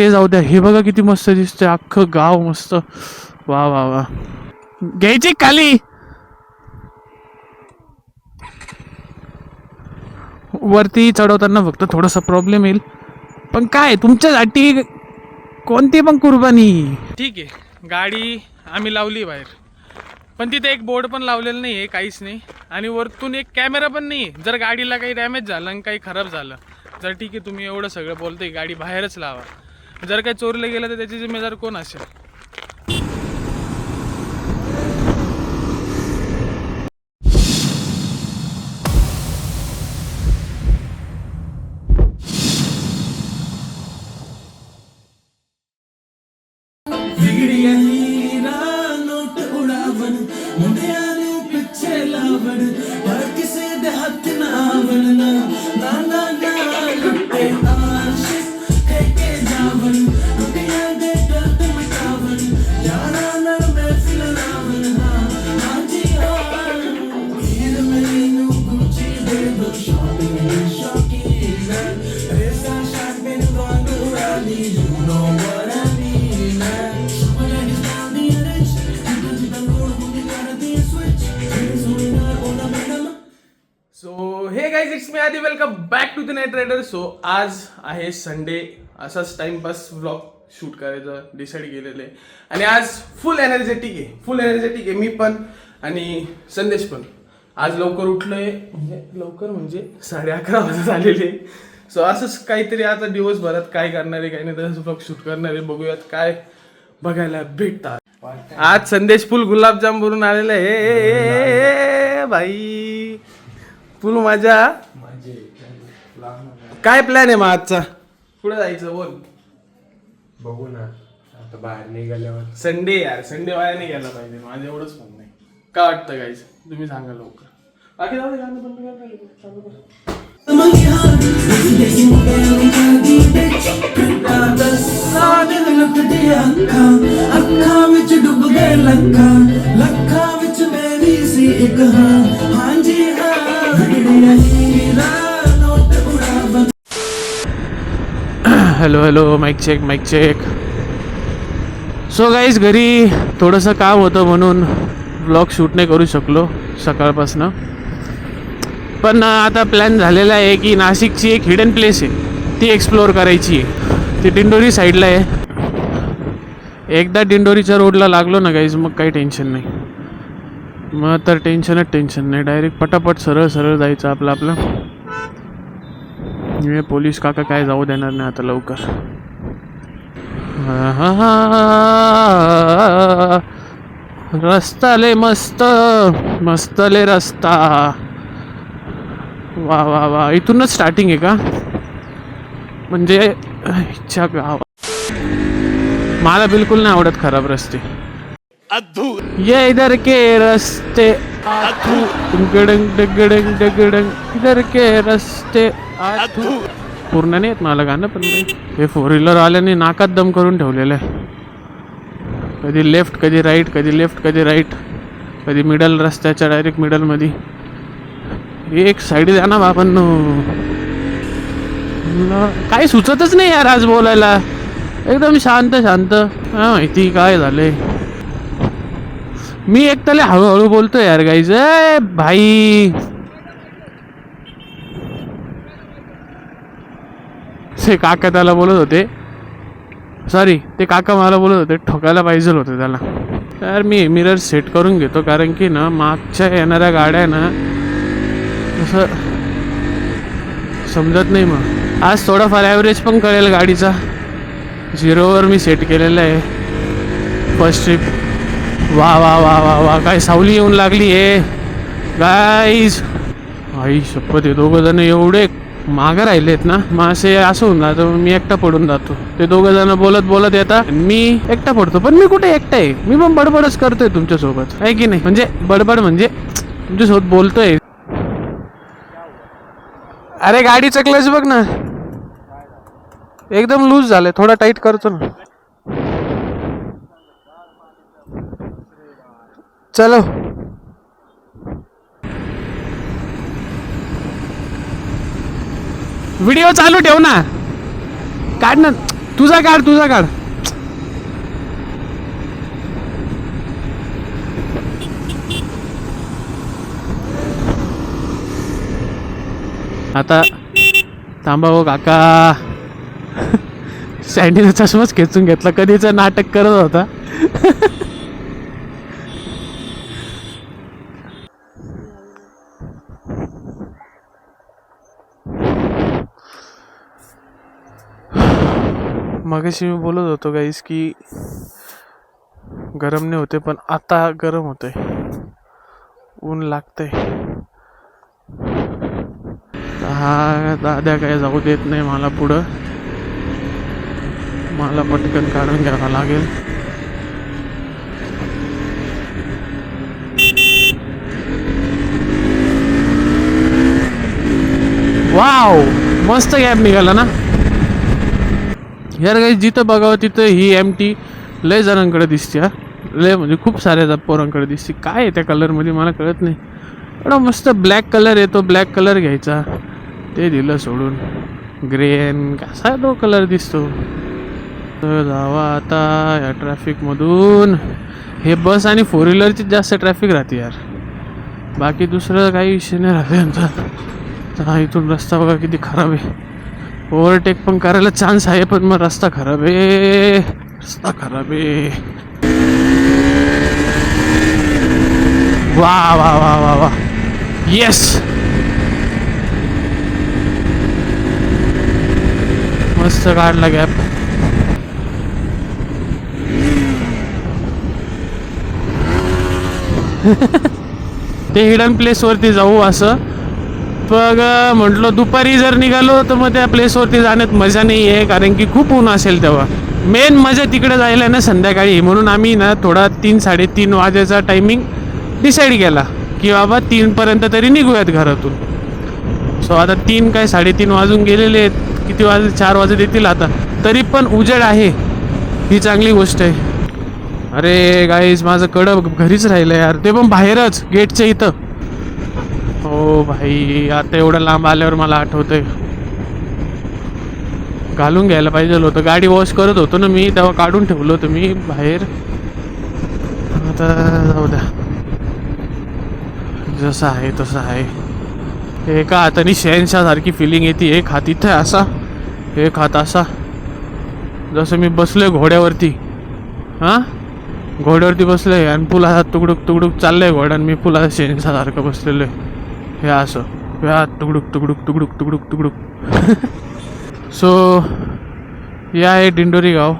ते जाऊ द्या, हे बघा किती मस्त दिसतंय, अख्खं गाव मस्त. वा वा वा. घ्यायची खाली. वरती चढवताना फक्त थोडासा प्रॉब्लेम येईल, पण काय तुमच्यासाठी कोणती पण कुर्बानी. ठीक आहे, गाडी आम्ही लावली बाहेर, पण तिथे एक बोर्ड पण लावलेलं नाही आहे, काहीच नाही. आणि वरतून एक कॅमेरा पण नाही आहे. जर गाडीला काही डॅमेज झालं आणि काही खराब झालं तर ठीक आहे, तुम्ही एवढं सगळं बोलतोय, गाडी बाहेरच लावा. जर काही चोरलं गेलं तर त्याची जिम्मेदार कोण असेल? इट्स मी आधी, welcome back to the night rider. So आज आहे संडे, असाच टाइमपास व्लॉग शूट करायचं डिसाईड केलेलं आहे. आणि आज फुल एनर्जेटिक आहे मी पण आणि संदेश पण. आज लवकर उठलोय, लवकर म्हणजे 11:30 वाजता झालेले. सो असंच काहीतरी आता दिवसभरात काय करणार आहे, काही नाही तसंच व्लॉग शूट करणार आहे. बघूयात काय बघायला भेटतात. आज संदेश फुल गुलाबजाम भरून आलेला आहे भाई, फुल मजा. काय प्लॅन आहे मग आजचा? पुढे जायचं बोल. बघू ना आता बाहेर निघाल्यावर. संडे यार, संडे वाया नाही गेला पाहिजे, माझं एवढंच म्हणणं आहे. काय वाटतं गाईज, तुम्ही सांगा लवकर. बाकी जाऊ दे, गाणं बंद कर, चालू कर. Hello hello, mike check. So guys, घरी थोडंसं काम होतं म्हणून व्लॉग शूट नाही करू शकलो सकाळपासनं. पण आता प्लॅन झालेला आहे की नाशिकची एक हिडन प्लेस आहे ती एक्सप्लोअर करायची आहे. ती दिंडोरी साईडला आहे. एकदा दिंडोरीच्या रोडला लागलो ना गाईज, मग काही टेन्शन नाही. मग तर टेन्शन नाही, डायरेक्ट पटापट सरळ जायचं आपलं. हे पोलीस काका काय जाऊ देणार नाही आता लवकर. रस्ता लय मस्त लय रस्ता. वा वा वा, इथूनच स्टार्टिंग आहे का? म्हणजे इच्छा गाव. मला बिलकुल नाही आवडत खराब रस्ते. ये इधर के रस्ते डगडंग इधर के रस्ते पूर्ण नाही येत मला गाणं, पण हे 4 व्हीलर आल्याने नाकात दम करून ठेवलेलं आहे. कधी लेफ्ट कधी राईट, कधी मिडल, रस्त्याच्या डायरेक्ट मिडलमध्ये. एक साईड द्या ना बाबांनो, काही सुचतच नाही यार आज बोलायला. एकदम शांत. हा माहिती काय झालंय, मी एक तले हळूहळू बोलतोय यार गाईज. भाई ते काका त्याला बोलत होते, सॉरी ते काका मला बोलत होते ठोकायला पाहिजे होतं त्याला. यार मी मिरर सेट करून घेतो, कारण की ना मागच्या येणाऱ्या गाड्या ना असं समजत नाही. मग आज थोडाफार ॲव्हरेज पण कळेल गाडीचा. 0वर मी सेट केलेलं आहे फर्स्ट ट्रिप. वा वा वा वा वा, काय सावली येऊन लागली आहे गाईज. आई शपथ, हे दोघं जण एवढे मागं राहिलेत ना, मग असं होऊन जातं, मी एकटा पडून जातो. ते दोघं जण बोलत येतात, मी एकटा पडतो. पण मी कुठे एकटा आहे, मी पण बडबडच करतोय तुमच्यासोबत, आहे की नाही? म्हणजे बडबड म्हणजे तुमच्यासोबत बोलतोय. अरे गाडीचं क्लच बघ ना, एकदम लूज झालंय, थोडा टाईट करतो ना. चलो व्हिडिओ चालू ठेव ना, काढ ना तुझा काढ. आता थांबा हो काका. सँडीचा चष्माच खेचून घेतला. कधीचा नाटक करत होता. मगाशी मी बोलत होतो गाईस की गरम नाही होते, पण आता गरम होतंय. ऊन लागतंय. हा दाद्या काय जाऊ देत नाही मला पुढं. मला पटकन काढून घ्यावं लागेल. वाव, मस्त गॅप निघाला ना यार. काही जिथं बघावं तिथं ही एमटी लय जणांकडे दिसते. हा लय म्हणजे खूप साऱ्या पोरांकडे दिसते. काय आहे त्या कलरमध्ये मला कळत नाही. एवढा मस्त ब्लॅक कलर येतो. ब्लॅक कलर घ्यायचा, ते दिलं सोडून. ग्रेन कसा तो कलर दिसतो. तर जावा आता या ट्रॅफिकमधून. हे बस आणि 4 व्हीलरची जास्त ट्रॅफिक राहते यार. बाकी दुसरं काही विषय नाही राहते यांचा. इथून रस्ता बघा किती खराब आहे. ओव्हरटेक पण करायला चान्स आहे, पण मग रस्ता खराब आहे. वा वा वा वा वा, येस. मस्त काढला गॅप. ते हिडन प्लेस वरती जाऊ असं बघ म्हटलं. दुपारी जर निघालो तर मग त्या प्लेसवरती जाण्यात मजा नाही आहे, कारण की खूप ऊन असेल तेव्हा. मेन मजा तिकडे जायला ना संध्याकाळी. म्हणून आम्ही ना थोडा 3-3:30 वाजेचा टायमिंग डिसाईड केला की बाबा 3पर्यंत तरी निघूयात घरातून. सो आता 3 काय 3:30 वाजून गेलेले आहेत. किती वाजले? 4 वाजत येतील आता. तरी पण उजेड आहे, ही चांगली गोष्ट आहे. अरे गाईज, माझं कडं घरीच राहिलं यार, ते पण बाहेरच गेटच्या इथं. हो भाई, आता एवढं लांब आल्यावर मला आठवतंय घालून घ्यायला पाहिजे होतं. गाडी वॉश करत होतो ना मी, तेव्हा काढून ठेवलं होतं मी बाहेर. आता जाऊ द्या, जसं आहे तसं आहे. एका हाताने शहनशाहसारखी फिलिंग येते. एक हात इथं असा, एक हात असा, जसं मी बसलोय घोड्यावरती. हां, घोड्यावरती बसलोय आणि पुला तुकडुक तुकडुक चाललंय घोडा, आणि मी पुला शहनशाहसारखं बसलेलो आहे. हे असं, ह्या तुकडुक तुकडुक तुकडुक तुकडुक तुकडुक. सो हे आहे दिंडोरी गाव.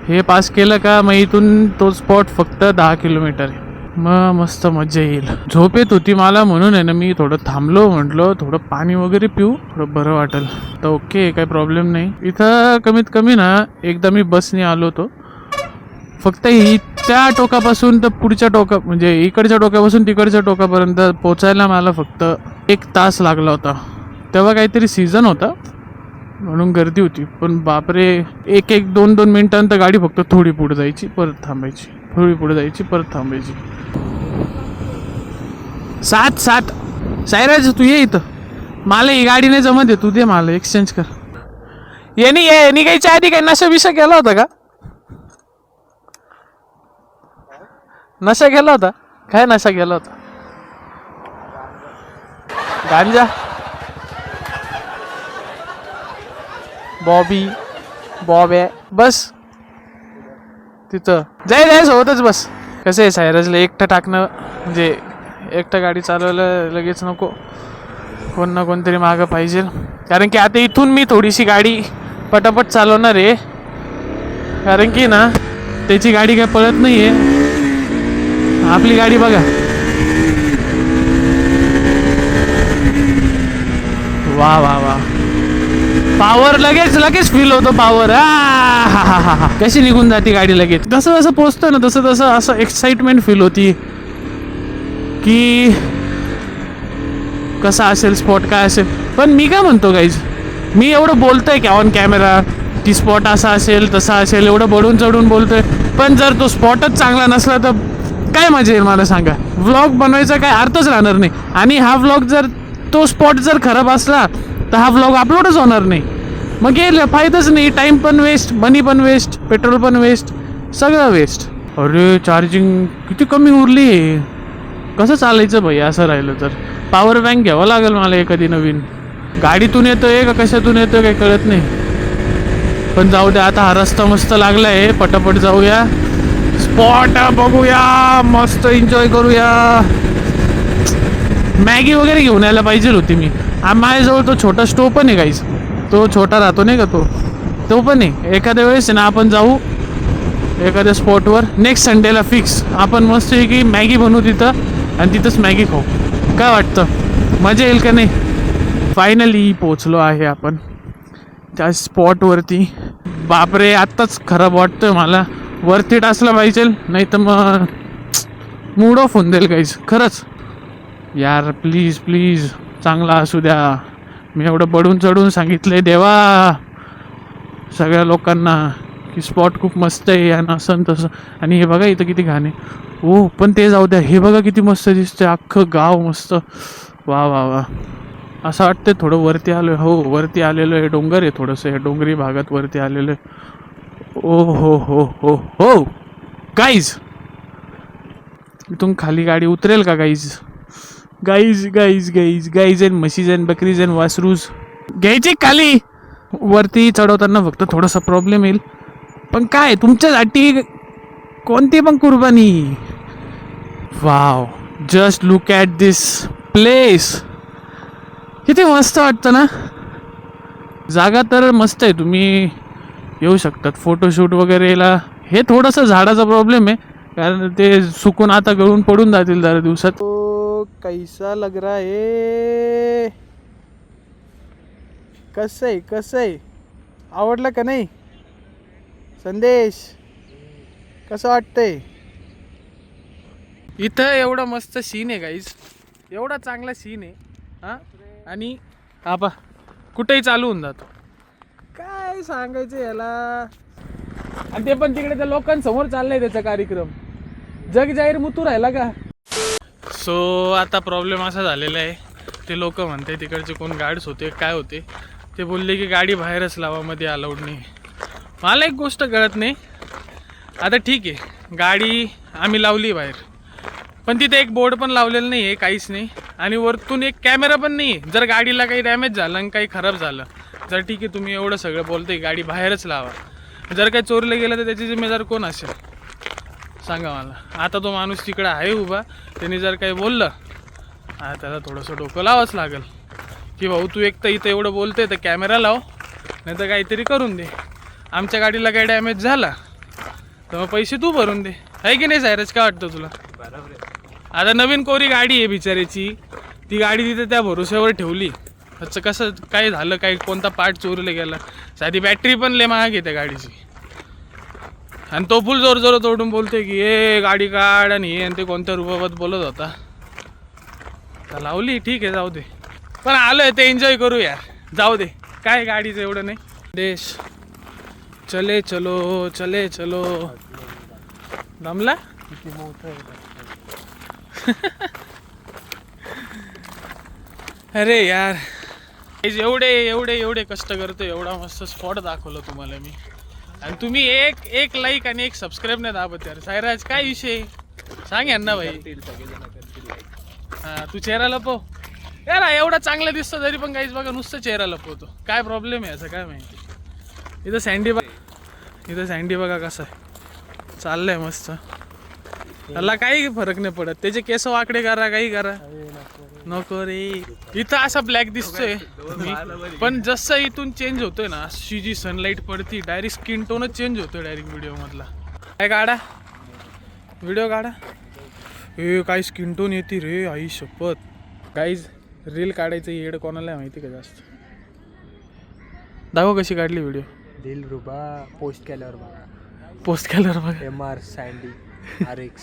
हे पास केलं का मग इथून तो स्पॉट फक्त 10 किलोमीटर आहे. मग मस्त मजा येईल. झोप येत होती मला, म्हणून आहे ना मी थोडं थांबलो. म्हटलं थोडं पाणी वगैरे पिऊ, थोडं बरं वाटेल. तर ओके, काही प्रॉब्लेम नाही. इथं कमीत कमी ना एकदा मी बसने आलो होतो. फक्त ही त्या टोकापासून तर पुढच्या म्हणजे इकडच्या टोकापासून तिकडच्या टोकापर्यंत पोचायला मला फक्त 1 तास लागला होता. तेव्हा काहीतरी सीझन होता म्हणून गर्दी होती. पण बापरे, 1-2 मिनिटांत गाडी फक्त थोडी पुढे जायची, परत थांबायची, थोडी पुढे जायची, परत थांबायची. 7 सायराज, तू ये इथं. मला ही गाडी नाही जमत आहे, तू दे मला, एक्सचेंज कर. ये निघायच्या आधी काही नशा बिशा केला होता का? नशा केला होता? काय नशा केला होता? गांजा? बॉबे बस तिथं जाय सोबतच बस. कसं आहे सायराजला एकटं टाकणं, म्हणजे एकटं गाडी चालवायला लगेच नको, कोण ना कोणतरी मागं पाहिजे. कारण की आता इथून मी थोडीशी गाडी पटापट चालवणार आहे, कारण की ना त्याची गाडी काय पळत नाही आहे. आपली गाडी बघा, वा वा वा, पावर लगेच फील होतो. पावर हा कशी निघून जाते गाडी लगेच. जसं जसं पोचतं ना तसं तसं असं एक्साइटमेंट फील होती की कसा असेल स्पॉट, काय असेल. पण मी काय म्हणतो गाईज, मी एवढं बोलतोय की ऑन कॅमेरा की स्पॉट असा असेल तसा असेल, एवढं बडून चढून बोलतोय, पण जर तो स्पॉटच चांगला नसला तर काय मजा येईल मला सांगा. व्लॉग बनवायचा काय अर्थच राहणार नाही. आणि हा व्लॉग जर तो स्पॉट जर खराब असला तर हा व्लॉग अपलोडच होणार नाही. मग गेलं फायदाच नाही. टाइम पण वेस्ट, मनी पण वेस्ट, पेट्रोल पण वेस्ट, सगळं वेस्ट. अरे चार्जिंग किती कमी उरली आहे. कसं चालायचं भाई असं राहिलं तर. पॉवर बँक घ्यावं लागेल मला एखादी नवीन. गाडीतून येतोय का कशातून येतोय काही कळत नाही. पण जाऊ द्या, आता हा रस्ता मस्त लागला आहे, पटापट जाऊया, स्पॉट बघूया, मस्त एन्जॉय करूया. मॅगी वगैरे घेऊन यायला पाहिजे होती मी. माझ्याजवळ तो छोटा स्टोव पण आहे गाईस, तो छोटा राहतो नाही का, तो पण आहे. एखाद्या वेळेस ना आपण जाऊ एखाद्या स्पॉटवर, नेक्स्ट संडेला फिक्स. आपण मस्त आहे की मॅगी बनवू तिथं आणि तिथंच मॅगी खाऊ. काय वाटतं, मजा येईल का नाही? फायनली पोचलो आहे आपण त्या स्पॉटवरती. बापरे, आत्ताच खराब वाटतं मला. वरती असला पाहिजे, नाही तर मग मूड ऑफ होऊन जाईल काहीच. खरंच यार, प्लीज प्लीज चांगला असू द्या. मी एवढं बडून चढून सांगितलंय देवा सगळ्या लोकांना की स्पॉट खूप मस्त आहे आणि असं तसं. आणि हे बघा इथं किती घाण आहे. हो पण ते जाऊ द्या, हे बघा किती मस्त दिसतंय अख्खं गाव मस्त. वा वा वा, असं वाटतं थोडं वरती आलो. हो वरती आलेलो आहे, डोंगर आहे थोडंसं, हे डोंगरी भागात वरती आलेलो आहे. ओ हो हो हो हो गाईज, इथून खाली गाडी उतरेल का guys? Guys guys guys guys and म्हशीज अँड बकरीज अँड वासरूज घ्यायचे खाली. वरती चढवताना फक्त थोडासा प्रॉब्लेम येईल, पण काय तुमच्यासाठी कोणती पण कुर्बानी. Wow, just look at this place. किती मस्त वाटतं ना. जागा तर मस्त आहे, तुम्ही येऊ शकतात फोटोशूट वगैरेला. हे थोडंसं झाडाचा प्रॉब्लेम आहे, कारण ते सुकून आता गळून पडून जातील जरा दिवसात. कैसा लग रहा है, कसं आहे कसं आहे, आवडलं का नाही? संदेश कसं वाटतंय? इथं एवढा मस्त सीन आहे गाईज, एवढा चांगला सीन आहे हां. आणि आबा कुठेही चालू होऊन जातो, काय सांगायचं याला. आणि ते पण तिकडे त्या लोकांसमोर चाललंय त्याचा कार्यक्रम. जग जाहीर मुतू राहिला का? सो आता प्रॉब्लेम असा झालेला आहे, ते लोक म्हणते तिकडचे कोण गार्ड्स होते काय होते, ते बोलले की गाडी बाहेरच लावा, मध्ये अलाउड नाही. मला एक गोष्ट कळत नाही. आता ठीक आहे, गाडी आम्ही लावली बाहेर, पण तिथे एक बोर्ड पण लावलेलं नाही आहे, काहीच नाही. आणि वरतून एक कॅमेरा पण नाही आहे. जर गाडीला काही डॅमेज झालं आणि काही खराब झालं तर ठीक आहे, तुम्ही एवढं सगळं बोलते गाडी बाहेरच लावा. जर काही चोरलं गेलं तर त्याची जिम्मेदार कोण असेल सांगा मला. आता तो माणूस तिकडं आहे उभा, त्यांनी जर काही बोललं त्याला थोडंसं डोकं लावाच लागेल की भाऊ तू एक तर इथं एवढं बोलते तर कॅमेरा लाव, नाही तर काहीतरी करून दे. आमच्या गाडीला काही डॅमेज झाला तर मग पैसे तू भरून दे, आहे की नाही सायरज? काय वाटतं तुला? आता नवीन कोरी गाडी आहे बिचाऱ्याची, ती गाडी तिथे त्या भरोश्यावर ठेवली, त्याचं कसं काय झालं, काही कोणता पार्ट चोरला गेला, साधी बॅटरी पण लय महाग आहे त्या गाडीची. आणि तो फुल जोर जोरात ओढून बोलतोय की हे गाडी काढ आणि हे, आणि ते कोणत्या रुपयात बोलत होता. तर लावली, ठीक आहे जाऊ दे, पण आलोय ते एन्जॉय करू यार, जाऊ दे काय गाडीचं एवढं नाही. देश चले चलो चले चलो. दमला अरे यार, एवढे एवढे एवढे कष्ट करतो, एवढा मस्त स्पॉट दाखवलं तुम्हाला मी, आणि तुम्ही एक लाईक आणि एक सबस्क्राईब नाही दाबत यार. सायराज काय विषय सांग यांना भाई. हां तू चेहरा लपव यार, एवढा चांगला दिसतो तरी पण काहीच बघा नुसतं चेहरा लपवतो. काय प्रॉब्लेम आहे असं काय माहिती. इथं सँडी बघा कसं आहे, चाललंय मस्त. त्याला काही फरक नाही पडत, त्याचे केस वाकडे करा काही करा, नको रे. इथं असा ब्लॅक दिसतोय मी, पण जसं इथून चेंज होतोय ना, अशी जी सनलाईट पडती डायरेक्ट स्किन टोनच चेंज होतोय डायरेक्ट व्हिडिओ मधला. काय काढा व्हिडिओ काढा, हे काय स्किन टोन येते रे आई शपथ. गाईज रील काढायचं येड कोणाला माहिती का जास्त. दाखव कशी काढली व्हिडिओ. दिल रुबा पोस्ट केल्यावर बघा, MR सँडी RX.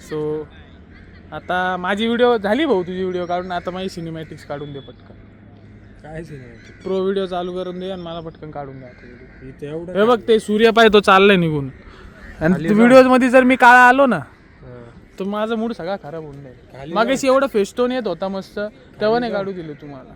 सो आता माझी व्हिडिओ झाली भाऊ, तुझी व्हिडिओ काढून. आता माझी सिनेमॅटिक्स काढून दे पटकन. काय सिनेमॅटिक? प्रो व्हिडिओ चालू करून दे आणि मला पटकन काढून द्या व्हिडिओ. इथे एवढं हे बघ ते सूर्य पाय तो चाललाय निघून, आणि व्हिडिओ मध्ये जर मी काळा आलो ना तर माझा मूड सगळा खराब होऊन जाईल. मागाशी एवढं फेस्टोन येत होता मस्त, तेव्हा नाही काढू दिले तुम्हाला.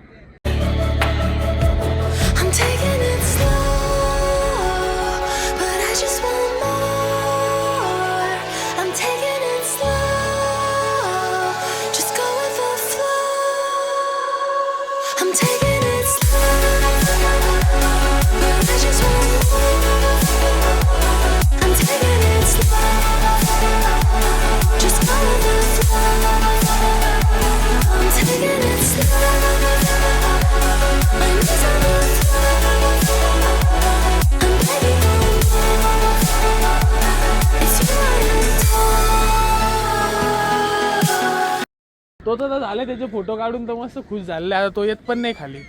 तो तर झाले त्याचे फोटो काढून तर मस्त खुश झाले. आता तो येत पण नाही खाली.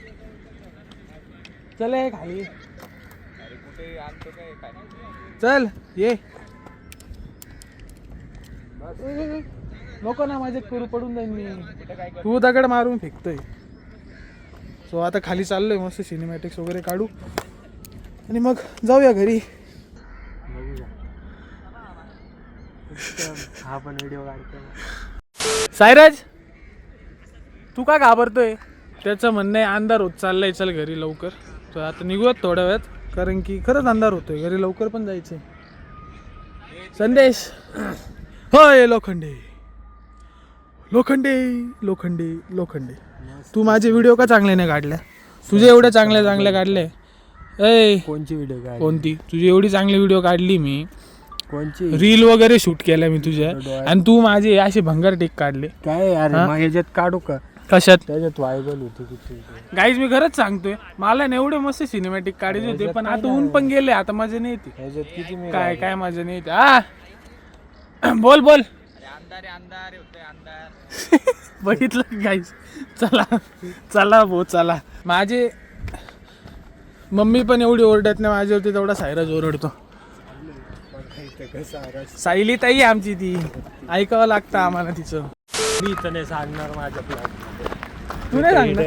चल ये खाली. चल ये. नको ना माझे करू पडून जाईन मी. तू दगड मारून फेकतोय. सो आता खाली चाललोय मस्त सिनेमॅटिक्स वगैरे काढू आणि मग जाऊया घरी. हा पण व्हिडिओ काढतो. सायराज तू का घाबरतोय? त्याचं म्हणणं आहे अंधार होत चाललंय, चल घरी लवकर. तर आता निघूयात थोड्या वेळात, कारण की खरंच अंधार होतोय, घरी लवकर पण जायचंय. संदेश होय. लोखंडे लोखंडे लोखंडे लोखंडे. तू माझे व्हिडिओ का चांगले नाही काढल्या? तुझे एवढे चांगले चांगले काढले. ए कोणची व्हिडिओ काढ? कोणती? तुझी एवढी चांगली व्हिडिओ काढली मी. कोणची? रील वगैरे शूट केल्या मी तुझ्या, आणि तू माझे असे भंगार टेक काढले. काय अरे मग ह्याच्यात काढू का? कशात? त्याच्यात व्हायबल होती किती. गाईज मी खरंच सांगतोय, मला ना एवढे मस्त सिनेमॅटिक काढायचे होते, पण आता ऊन पण गेले, आता मजा नाही येते. ह्याच्यात किती मी काय काय मजा नाही येते. हा बोल बोल. बघितलं गाईज. चला चला भाऊ चला. माझे मम्मी पण एवढी ओरडत नाही माझ्यावरती, तेवढा सायराज ओरडतो. सायली ताई आमची, ती ऐकावं लागतं आम्हाला तिचं. मी तर नाही सांगणार माझ्या प्लॅन. तू नाही सांगणार?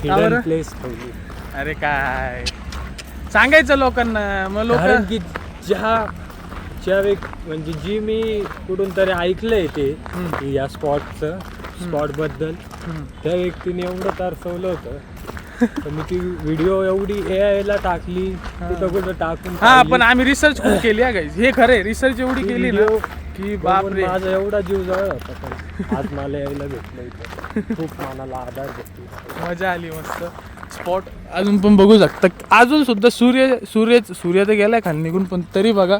हिडन प्लेस ठेवली. अरे काय सांगायचं लोकांना, मग लोक कारण की म्हणजे जी मी कुठून तरी ऐकलंय ते की या स्पॉट बद्दल, त्या व्यक्तीने एवढं तरसवलं होतं तर मी ती व्हिडिओ एवढी AI ला टाकली, तिथं कुठं टाकून. हा पण आम्ही रिसर्च खूप केली आहे गाईज, हे खरे रिसर्च एवढी केली ना की बापरे. माझा एवढा जीव जवळ होता, पण आज मला यायला भेटलं इथं. खूप मनाला आधार भेटली, मजा आली. मस्त स्पॉट अजून पण बघू शकता. अजून सुद्धा सूर्य तर गेलाय खाली निघून, पण तरी बघा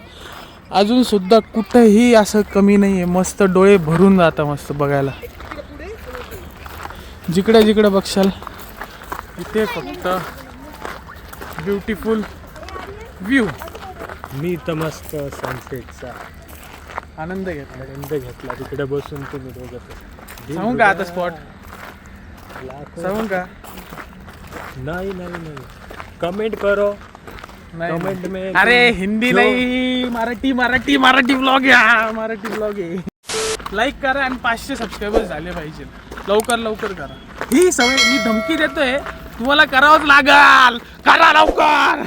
अजून सुद्धा कुठंही असं कमी नाही आहे. मस्त डोळे भरून जातं मस्त बघायला. जिकडे जिकडे बघशाल इथे फक्त ब्युटिफुल व्ह्यू. मी तर मस्त सनसेटचा आनंद घेतला. तिकडे बसून तुम्ही दोघं. सांगू का आता स्पॉट? सांगू का? नहीं कमेंट करो. नाही कमेंट में अरे हिंदी नाही, मराठी ब्लॉग आहे. मराठी ब्लॉग आहे. लाईक करा आणि 500 सबस्क्रायबर्स झाले पाहिजे. लवकर करा. ही सवय मी धमकी देतोय, तुम्हाला करावंच लागल. करा लवकर.